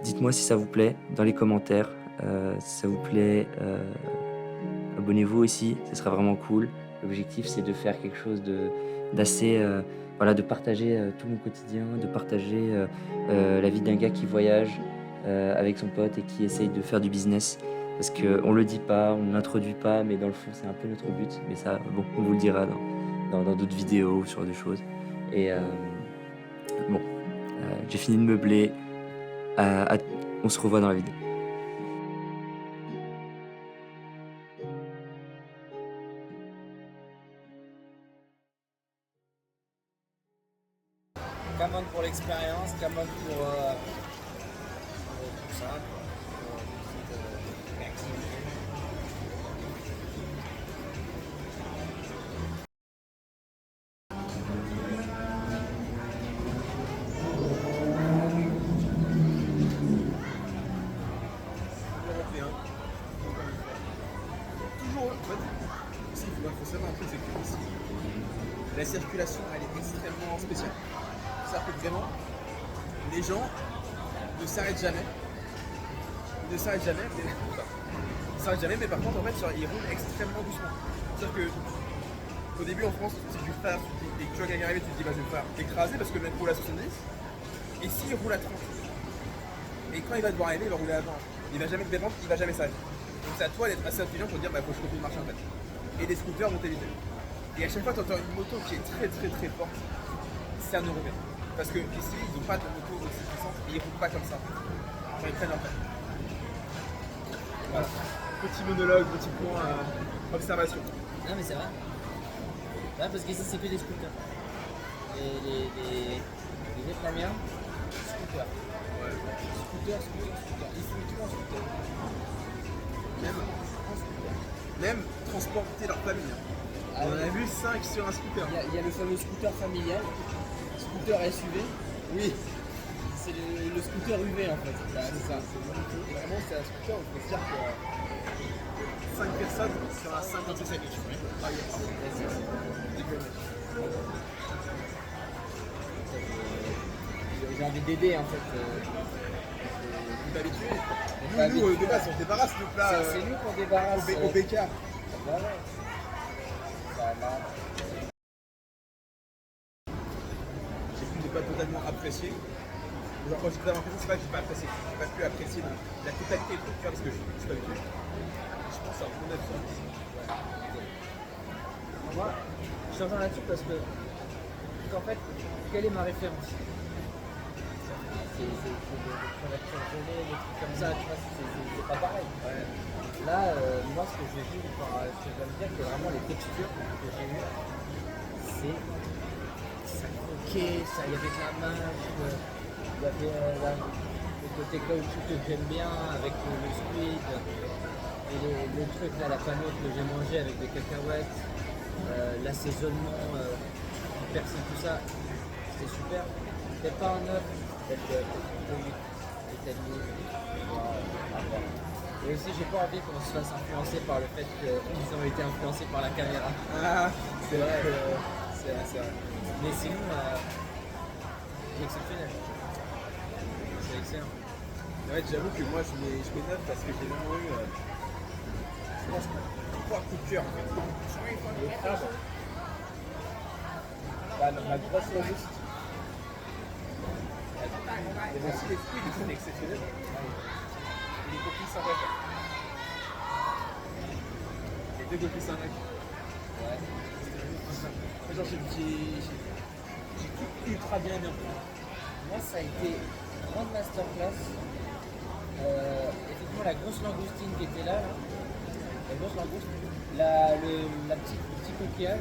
[SPEAKER 2] Dites-moi si ça vous plaît dans les commentaires. Si ça vous plaît, abonnez-vous aussi, ce sera vraiment cool. L'objectif c'est de faire quelque chose d'assez voilà, de partager tout mon quotidien, de partager la vie d'un gars qui voyage avec son pote et qui essaye de faire du business. Parce qu'on le dit pas, on l'introduit pas, mais dans le fond c'est un peu notre but. Mais ça, bon, on vous le dira dans d'autres vidéos ou sur des choses. Et bon, j'ai fini de meubler. On se revoit dans la vidéo. Camon pour l'expérience, Camon pour tout ça, pour cette activité.
[SPEAKER 3] Toujours, en fait, ici, il faut savoir un truc, c'est que ici, la circulation, elle est extrêmement spéciale. C'est-à-dire que vraiment, les gens ne s'arrêtent jamais. Ils ne s'arrêtent jamais, mais... Ils s'arrêtent jamais, mais par contre, en fait, ils roulent extrêmement doucement. C'est-à-dire que, au début, en France, si tu frères, et que tu vois quelqu'un arriver, tu te dis, bah, je vais me faire écraser parce que le mec roule à 70. Et s'il roule à 30, et quand il va devoir arriver, il va rouler à 20. Il va jamais te dépendre, il va jamais s'arrêter. Donc c'est à toi d'être assez intelligent pour dire, bah, faut que je continue de marcher en fait. Et les scooters vont t'éviter. Et à chaque fois, tu entends une moto qui est très très très forte, c'est un Européen. Parce que ici, ils n'ont pas de moto aussi puissante et ils roulent pas comme ça. Enfin, ils prennent leur temps. Voilà. Petit monologue, petit point observation.
[SPEAKER 2] Non mais c'est vrai. Ouais, parce qu'ici c'est que des scooters. Et les Vietnamiens, scooters.
[SPEAKER 3] Ouais.
[SPEAKER 2] Scooter. Ils font tout en scooter.
[SPEAKER 3] Même transporter leur famille.
[SPEAKER 2] Ah,
[SPEAKER 3] on en
[SPEAKER 2] oui.
[SPEAKER 3] a vu 5 sur un scooter.
[SPEAKER 2] Il y a le fameux scooter familial, scooter SUV.
[SPEAKER 3] Oui.
[SPEAKER 2] C'est le scooter UV en fait.
[SPEAKER 3] C'est ça. Et vraiment, c'est un scooter où il faut se dire que 5 personnes sur un 56 inch. Ah yes.
[SPEAKER 2] J'ai envie d'aider en fait.
[SPEAKER 3] On est habitué.
[SPEAKER 2] pas
[SPEAKER 3] Nous,
[SPEAKER 2] habitué.
[SPEAKER 3] de base, on débarrasse le plat
[SPEAKER 2] C'est nous qu'on débarrasse.
[SPEAKER 3] au BK.
[SPEAKER 2] Voilà. Ça va.
[SPEAKER 3] J'ai pu ne pas totalement apprécier. Genre quand j'ai totalement apprécié, c'est pas que j'ai pas apprécié. J'ai pas pu apprécier la totalité du truc parce que je suis pas habitué. Je pense à mon avis.
[SPEAKER 2] Moi, je suis en train là-dessus parce qu'en fait, quelle est ma référence? C'est des créatures gelées, des trucs comme ça, tu vois, c'est pas pareil.
[SPEAKER 3] Ouais.
[SPEAKER 2] Là, moi, ce que j'ai vu, ce que je dois me dire, c'est vraiment les textures que j'ai vues, ça croquait, ça y avait de la marge, il y avait le côté caoutchouc que j'aime bien avec le squid, et le truc là, la panote que j'ai mangé avec des cacahuètes, l'assaisonnement, du persil, tout ça, c'était super. C'était pas un œuf, peut-être et aussi, j'ai pas envie qu'on se fasse influencer par le fait qu'ils ont été influencés par la caméra.
[SPEAKER 3] Ah, c'est vrai. C'est vrai.
[SPEAKER 2] Mais sinon, c'est exceptionnel. C'est excellent.
[SPEAKER 3] Ouais, j'avoue que moi je mets 9 parce que j'ai vraiment eu, je pense, 3 coups de cœur en fait.
[SPEAKER 2] Les crabes. Ma grosse robuste.
[SPEAKER 3] Il y avait aussi les fruits qui sont exceptionnels. Et les coquilles Saint-Jacques. Les 2 coquilles Saint-Jacques.
[SPEAKER 2] Ouais.
[SPEAKER 3] Genre j'ai tout ultra bien aimé.
[SPEAKER 2] Moi, ça a été une grande masterclass. Effectivement, la grosse langoustine qui était là, la grosse langouste, la petite coquillage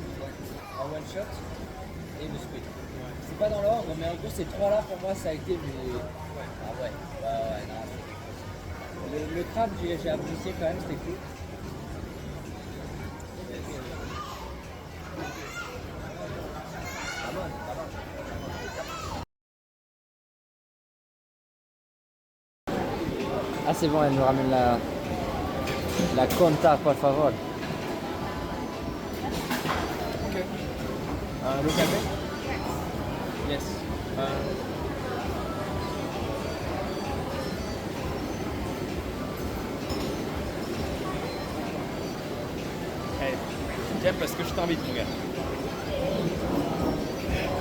[SPEAKER 2] en one shot et le squid. C'est pas dans l'ordre, mais en gros, ces trois-là pour moi, ça a été. Ah ouais, non. Le crabe, j'ai apprécié quand même, c'était cool. Pas mal. c'est bon, elle nous ramène la compta, por favor.
[SPEAKER 3] Ok. Local pay? Yes. Hey, tiens, parce que je t'invite, mon gars.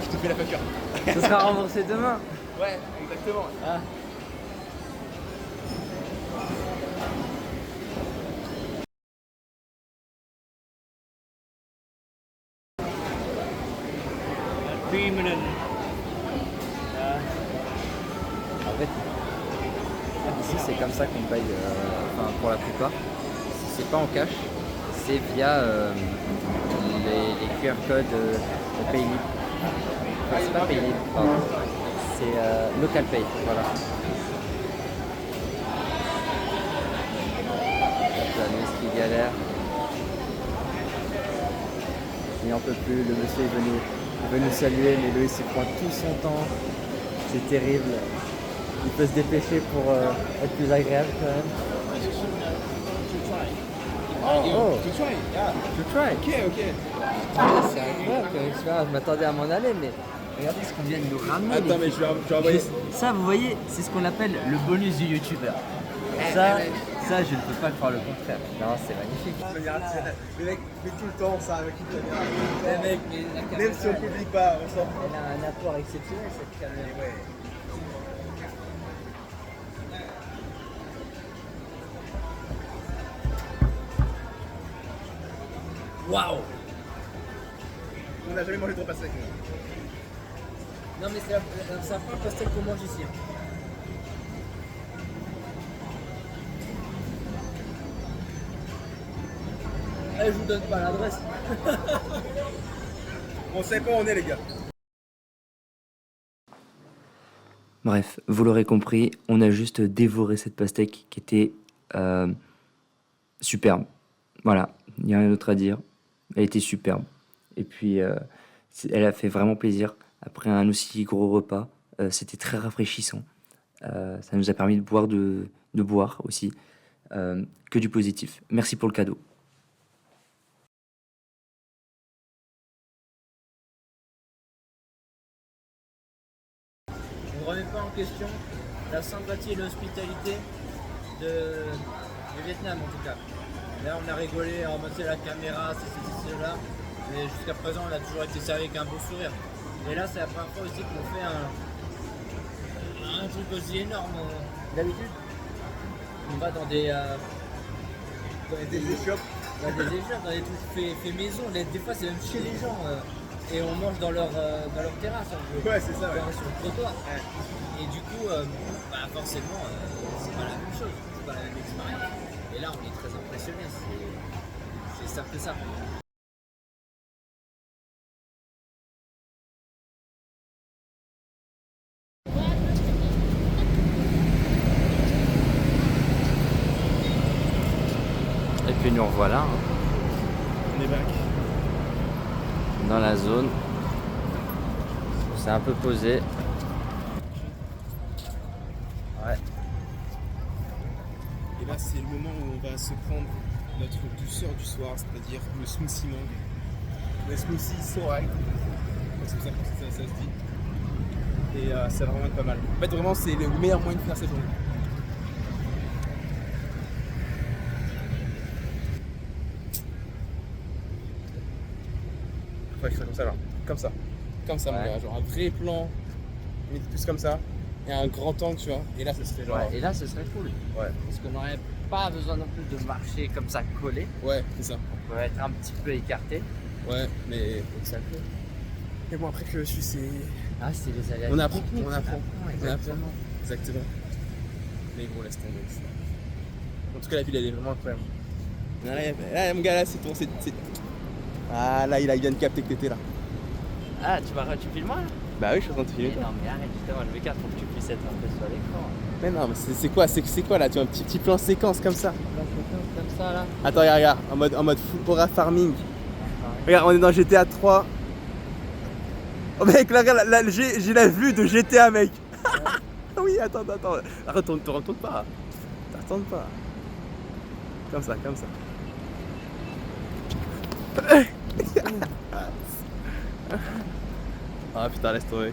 [SPEAKER 3] Je te fais la facture.
[SPEAKER 2] Ce sera remboursé demain.
[SPEAKER 3] Ouais, exactement.
[SPEAKER 2] Ah. En fait, ici c'est comme ça qu'on paye, enfin pour la plupart. Si c'est pas en cash, c'est via les QR codes de PayLib. Enfin, c'est pas PayLib, pardon. C'est Local Pay, voilà. La Louis qui galère. Il n'en peut plus, le monsieur est venu nous saluer, mais Louis il prend tout son temps. C'est terrible. Il peut se dépêcher pour être plus agréable quand même. Oh,
[SPEAKER 3] To try, yeah.
[SPEAKER 2] to try.
[SPEAKER 3] Ok.
[SPEAKER 2] C'est incroyable comme expérience. Je m'attendais à m'en aller, mais regardez ce qu'on vient de nous ramener.
[SPEAKER 3] Attends, mais je vais envoyer.
[SPEAKER 2] Ça, vous voyez, c'est ce qu'on appelle le bonus du youtubeur. Ça, je ne peux pas croire le contraire. Non, c'est magnifique.
[SPEAKER 3] Le mec fait tout le temps ça avec une caméra.
[SPEAKER 2] Les mecs, mais la caméra,
[SPEAKER 3] Même si on ne publie pas, on s'en fout.
[SPEAKER 2] elle a un apport exceptionnel cette caméra.
[SPEAKER 3] Ouais.
[SPEAKER 2] Waouh!
[SPEAKER 3] On n'a jamais mangé de repas sec.
[SPEAKER 2] Non, mais c'est la première pastèque qu'on mange ici. Je vous donne pas l'adresse.
[SPEAKER 3] On sait pas où on est, les gars.
[SPEAKER 5] Bref, vous l'aurez compris, on a juste dévoré cette pastèque qui était superbe. Voilà, il n'y a rien d'autre à dire. Elle était superbe. Et puis, elle a fait vraiment plaisir. Après un aussi gros repas, c'était très rafraîchissant. Ça nous a permis de boire aussi. Que du positif. Merci pour le cadeau.
[SPEAKER 2] Je ne remets pas en question la sympathie et l'hospitalité du Vietnam en tout cas. Là on a rigolé en mode c'est la caméra, c'est cela, mais jusqu'à présent on a toujours été servi avec un beau sourire. Et là c'est la première fois aussi qu'on fait un truc aussi énorme. D'habitude on va dans des
[SPEAKER 3] échoppes.
[SPEAKER 2] dans des trucs fait maison. Des fois c'est même chez les gens. Et on mange dans leur terrasse en gros.
[SPEAKER 3] Ouais, c'est ça, ouais.
[SPEAKER 2] Sur le trottoir. Ouais. Et du coup, forcément, c'est pas la même chose, c'est pas la même expérience. Et là, on est très impressionné, c'est simple que ça.
[SPEAKER 5] Et puis nous revoilà
[SPEAKER 3] On est back.
[SPEAKER 5] dans la zone. C'est un peu posé. Ouais.
[SPEAKER 3] Et là, c'est le moment où on va se prendre notre douceur du soir, c'est-à-dire le smoothie mangue. Le smoothie sorail. C'est comme ça que ça se dit. Et ça va vraiment être pas mal. En fait, vraiment, c'est le meilleur moyen de faire cette journée. Faudrait que ça comme ça, là. Comme ça. Comme ça, mon
[SPEAKER 2] Ouais.
[SPEAKER 3] gars. Genre un vrai plan, limite plus comme ça. Et un grand angle, tu vois. Et là, ça serait genre.
[SPEAKER 2] Ouais, et là, ce serait cool.
[SPEAKER 3] Ouais.
[SPEAKER 2] Parce qu'on n'aurait pas besoin non plus de marcher comme ça collé.
[SPEAKER 3] Ouais, c'est ça.
[SPEAKER 2] On peut être un petit peu écarté.
[SPEAKER 3] Ouais, mais.
[SPEAKER 2] Et ça peut.
[SPEAKER 3] Et bon, après que je suis, c'est.
[SPEAKER 2] Ah, c'est les aléas.
[SPEAKER 3] On apprend,
[SPEAKER 2] techniques,
[SPEAKER 3] on apprend.
[SPEAKER 2] Exactement.
[SPEAKER 3] Exactement. Mais bon, laisse tomber. En tout cas, la ville, elle est vraiment incroyable. Là, mon gars, là, c'est ton. Ah, là, il vient de capter que t'étais là.
[SPEAKER 2] Ah, tu filmes moi là?
[SPEAKER 3] Bah oui, je suis en train de filmer.
[SPEAKER 2] Non, mais arrête, justement, le V4 pour que tu puisses être un peu sur l'écran.
[SPEAKER 3] Mais non, mais c'est quoi, c'est quoi là? Tu vois, un petit plan séquence comme ça.
[SPEAKER 2] Comme ça là.
[SPEAKER 3] Attends, regarde, en mode full aura farming. Regarde, on est dans GTA 3. Oh mec, là, regarde, là, j'ai la vue de GTA, mec. Oui, attends. Retourne pas. retourne pas. Comme ça, comme ça. Ah putain, laisse tomber.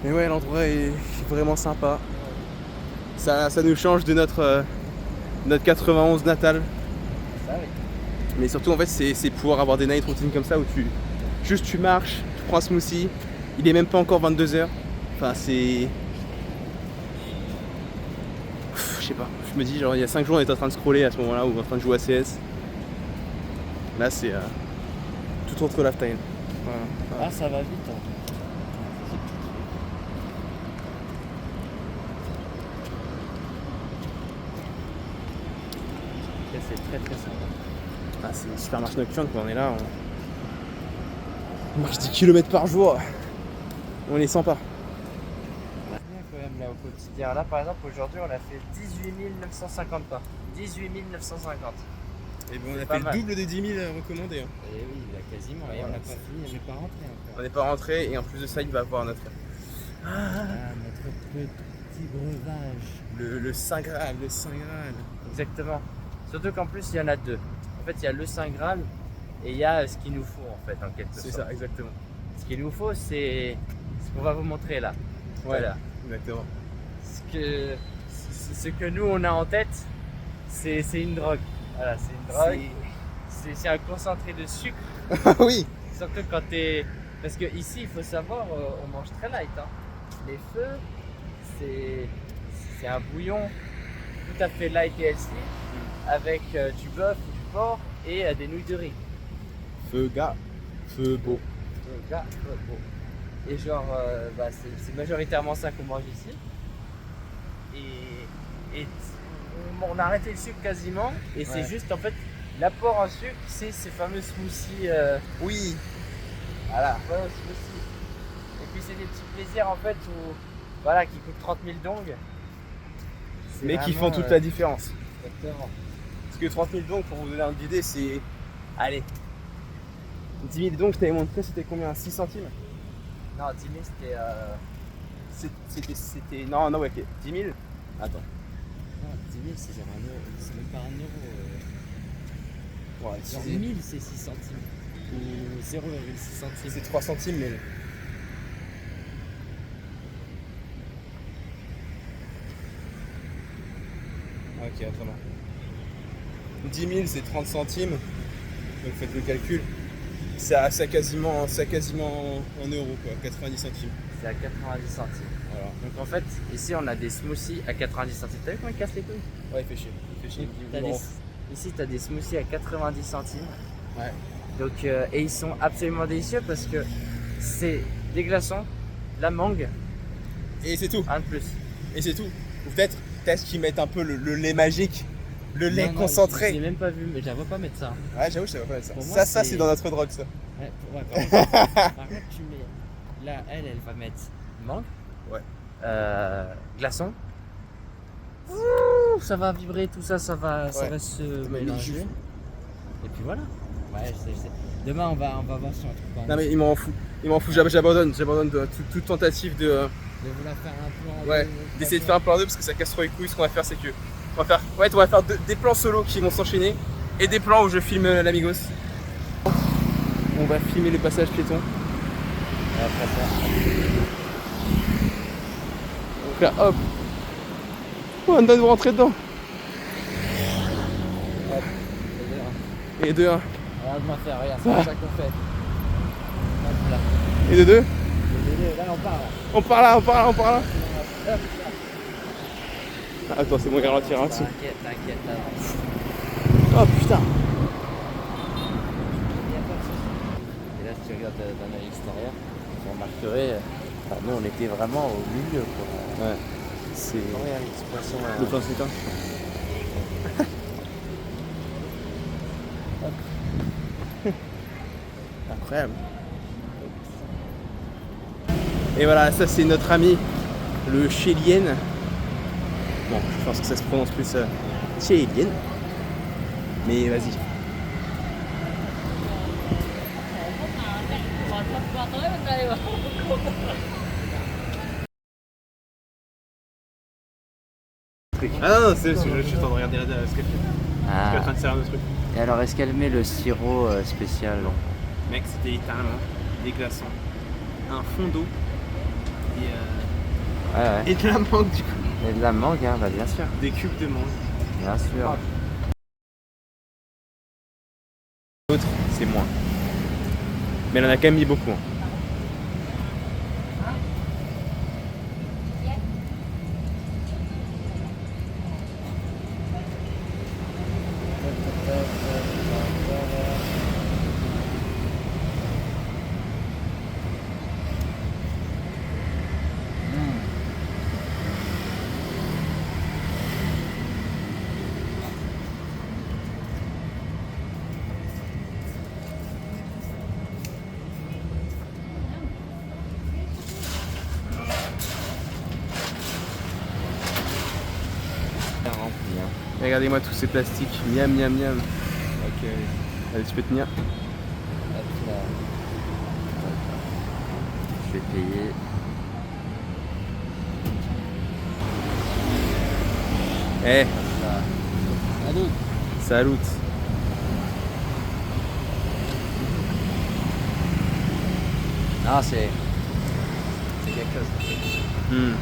[SPEAKER 3] Mais ouais, l'endroit est vraiment sympa. Ça nous change de notre 91 natal.
[SPEAKER 2] Ça, oui.
[SPEAKER 3] Mais surtout en fait c'est pouvoir avoir des night routines comme ça où tu marches, tu prends un smoothie, il est même pas encore 22h. Enfin c'est... Je sais pas, je me dis genre il y a 5 jours on était en train de scroller à ce moment là ou en train de jouer à CS. Là c'est tout autre lifestyle. Voilà.
[SPEAKER 2] Ah, ça va vite. Hein. C'est très très sympa.
[SPEAKER 3] Ah, c'est une super marche nocturne quand on est là. On marche 10 km par jour. On les sent pas.
[SPEAKER 2] Quand même là au quotidien. Là par exemple aujourd'hui on a fait 18 950 pas. 18 950.
[SPEAKER 3] Et bon, on
[SPEAKER 2] C'est
[SPEAKER 3] a
[SPEAKER 2] pas
[SPEAKER 3] fait le
[SPEAKER 2] mal.
[SPEAKER 3] double des 10 000 recommandés. Hein.
[SPEAKER 2] Et oui, là, quasiment. Et on n'a pas fini, on n'est pas rentré encore.
[SPEAKER 3] On n'est pas rentré et en plus de ça il va avoir notre
[SPEAKER 2] Notre petit breuvage.
[SPEAKER 3] le Saint Graal, le Saint Graal.
[SPEAKER 2] Exactement. Surtout qu'en plus il y en a deux. En fait il y a le Saint Graal et il y a ce qu'il nous faut en fait en quelque sorte.
[SPEAKER 3] C'est ça, exactement.
[SPEAKER 2] Ce qu'il nous faut c'est ce qu'on va vous montrer là. Voilà.
[SPEAKER 3] Exactement.
[SPEAKER 2] Ce que nous on a en tête c'est une drogue. Voilà, c'est une drogue. C'est un concentré de sucre.
[SPEAKER 3] Oui.
[SPEAKER 2] Surtout quand t'es... Parce que ici, il faut savoir, on mange très light. Hein. Les feux, c'est un bouillon tout à fait light et healthy, avec du bœuf ou du porc et des nouilles de riz.
[SPEAKER 3] Feu gars, feu beau.
[SPEAKER 2] Gars, bon. Et genre, c'est majoritairement ça qu'on mange ici. Et on a arrêté le sucre quasiment. Et c'est juste en fait l'apport en sucre, c'est ces fameux smoothies.
[SPEAKER 3] Oui.
[SPEAKER 2] Voilà, fameux smoothies. Et puis c'est des petits plaisirs en fait voilà, qui coûtent 30 000 dong. C'est
[SPEAKER 3] Mais qui
[SPEAKER 2] vraiment,
[SPEAKER 3] font toute la différence.
[SPEAKER 2] Exactement.
[SPEAKER 3] Parce que 30 000 dons, pour vous donner une idée, c'est... Allez. 10 000 dons, je t'avais montré, c'était combien? 6 centimes?
[SPEAKER 2] Non, 10 000 c'était.
[SPEAKER 3] C'était... Non, ouais, ok. 10 000. Attends.
[SPEAKER 2] Non, 10 000 c'est genre 1 euro. C'est même pas 1 euro.
[SPEAKER 3] Ouais,
[SPEAKER 2] Genre 1000 c'est 6 centimes. Ou 0,6 centimes.
[SPEAKER 3] c'est 3 centimes, mais... Ok, attends. 10 000 c'est 30 centimes. Donc faites le calcul. Ça quasiment 1 euro quoi, 90 centimes.
[SPEAKER 2] C'est à 90 centimes.
[SPEAKER 3] Voilà.
[SPEAKER 2] Donc en fait, ici on a des smoothies à 90 centimes. T'as vu comment ils cassent les couilles?
[SPEAKER 3] Ouais, il fait chier.
[SPEAKER 2] Ici tu as des smoothies à 90 centimes.
[SPEAKER 3] Ouais.
[SPEAKER 2] Donc, et ils sont absolument délicieux parce que c'est des glaçons, la mangue,
[SPEAKER 3] Et c'est tout.
[SPEAKER 2] un de plus.
[SPEAKER 3] Et c'est tout. Ou peut-être qu'ils mettent un peu le lait magique, le lait
[SPEAKER 2] Non, non,
[SPEAKER 3] concentré.
[SPEAKER 2] je l'ai même pas vu, mais je la vois pas mettre ça.
[SPEAKER 3] Ouais, j'avoue, je savais pas ça.
[SPEAKER 2] Pour moi,
[SPEAKER 3] Ça,
[SPEAKER 2] c'est-
[SPEAKER 3] c'est dans notre drogue, ça.
[SPEAKER 2] Ouais, par contre, tu mets. Là, elle va mettre mangue.
[SPEAKER 3] Ouais.
[SPEAKER 2] Glaçon. Ouh, ça va vibrer, tout ça, ça va se
[SPEAKER 3] Mais
[SPEAKER 2] mélanger.
[SPEAKER 3] jus.
[SPEAKER 2] Et puis voilà. Ouais, je sais. Demain, on va voir sur un truc.
[SPEAKER 3] Non, mais il m'en fout. J'abandonne de toute tentative de.
[SPEAKER 2] De vouloir faire un plan.
[SPEAKER 3] Ouais, d'essayer de faire un plan 2 parce que ça casse trop les couilles. Ce qu'on va faire, c'est que. On va faire des plans solo qui vont s'enchaîner et des plans où je filme l'Amigos. On va filmer le passage piéton.
[SPEAKER 2] Après ça.
[SPEAKER 3] Donc là, hop. Oh, on doit nous rentrer dedans. Et de 1.
[SPEAKER 2] Regarde-moi faire, regarde, c'est comme ça qu'on fait. Hop là.
[SPEAKER 3] Et de 2.
[SPEAKER 2] Là, on part. Là.
[SPEAKER 3] On part là.
[SPEAKER 2] Hop là.
[SPEAKER 3] Attends, c'est moi qui ralentir un petit.
[SPEAKER 2] T'inquiète, avance.
[SPEAKER 3] Oh putain.
[SPEAKER 2] Et là, si tu regardes d'un œil extérieur, tu remarquerais, nous on était vraiment au milieu quoi.
[SPEAKER 3] Ouais. C'est.
[SPEAKER 2] Regarde ce poisson.
[SPEAKER 3] Le plan c'est incroyable. Et voilà, ça c'est notre ami, le Chélien. Bon, je pense que ça se prononce plus Chélien. Mais vas-y.
[SPEAKER 2] truc.
[SPEAKER 3] Ah non, non, c'est je suis en train de regarder ce qu'elle fait. Je suis en train de servir le truc.
[SPEAKER 2] Et alors, est-ce qu'elle met le sirop spécial?
[SPEAKER 3] Mec, c'était littéralement des glaçons, un fond d'eau et de la mangue du coup.
[SPEAKER 2] Et de la mangue, hein, bah bien sûr.
[SPEAKER 3] Des cubes de mangue.
[SPEAKER 2] Bien sûr.
[SPEAKER 3] L'autre, c'est moins. Mais elle en a quand même mis beaucoup. Hein. Et regardez-moi tous ces plastiques. Miam, miam, miam. Ok, allez, tu peux tenir.
[SPEAKER 2] Je vais payer.
[SPEAKER 3] Eh, salut.
[SPEAKER 2] Non, c'est quelque chose.
[SPEAKER 3] Hmm.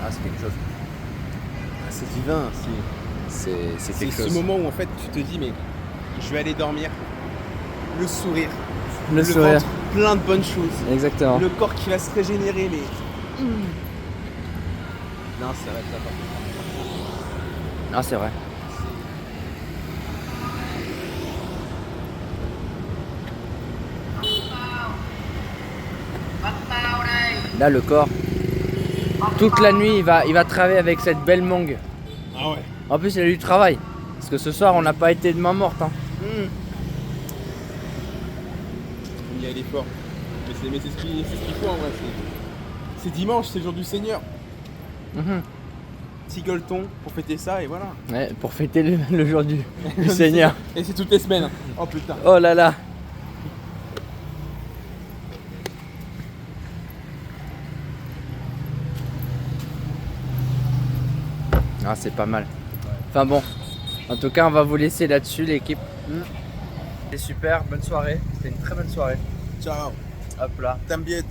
[SPEAKER 2] Ah, c'est quelque chose.
[SPEAKER 3] Ah, c'est divin.
[SPEAKER 2] C'est
[SPEAKER 3] C'est
[SPEAKER 2] quelque
[SPEAKER 3] ce
[SPEAKER 2] chose.
[SPEAKER 3] moment où en fait tu te dis mais je vais aller dormir. Le sourire.
[SPEAKER 2] Le sourire.
[SPEAKER 3] ventre plein de bonnes choses.
[SPEAKER 2] Exactement.
[SPEAKER 3] Le corps qui va se régénérer mais. Non, ça va être sympa.
[SPEAKER 2] Ah, c'est vrai. Là, le corps, toute la nuit, il va travailler avec cette belle mangue.
[SPEAKER 3] Ah ouais.
[SPEAKER 2] En plus, il a du travail. Parce que ce soir, on n'a pas été de main morte. Hein.
[SPEAKER 3] Il y a l'effort. Mais c'est ce qu'il faut en vrai. C'est dimanche, c'est le jour du Seigneur. Petit gueuleton pour fêter ça et voilà.
[SPEAKER 2] Ouais, pour fêter le jour du Seigneur.
[SPEAKER 3] Et c'est toutes les semaines. Oh putain.
[SPEAKER 2] Oh là là. Ah, c'est pas mal. Enfin bon, en tout cas, on va vous laisser là-dessus, l'équipe. C'est super, bonne soirée. C'était une très bonne soirée.
[SPEAKER 3] Ciao.
[SPEAKER 2] Hop là.
[SPEAKER 3] T'ambiette.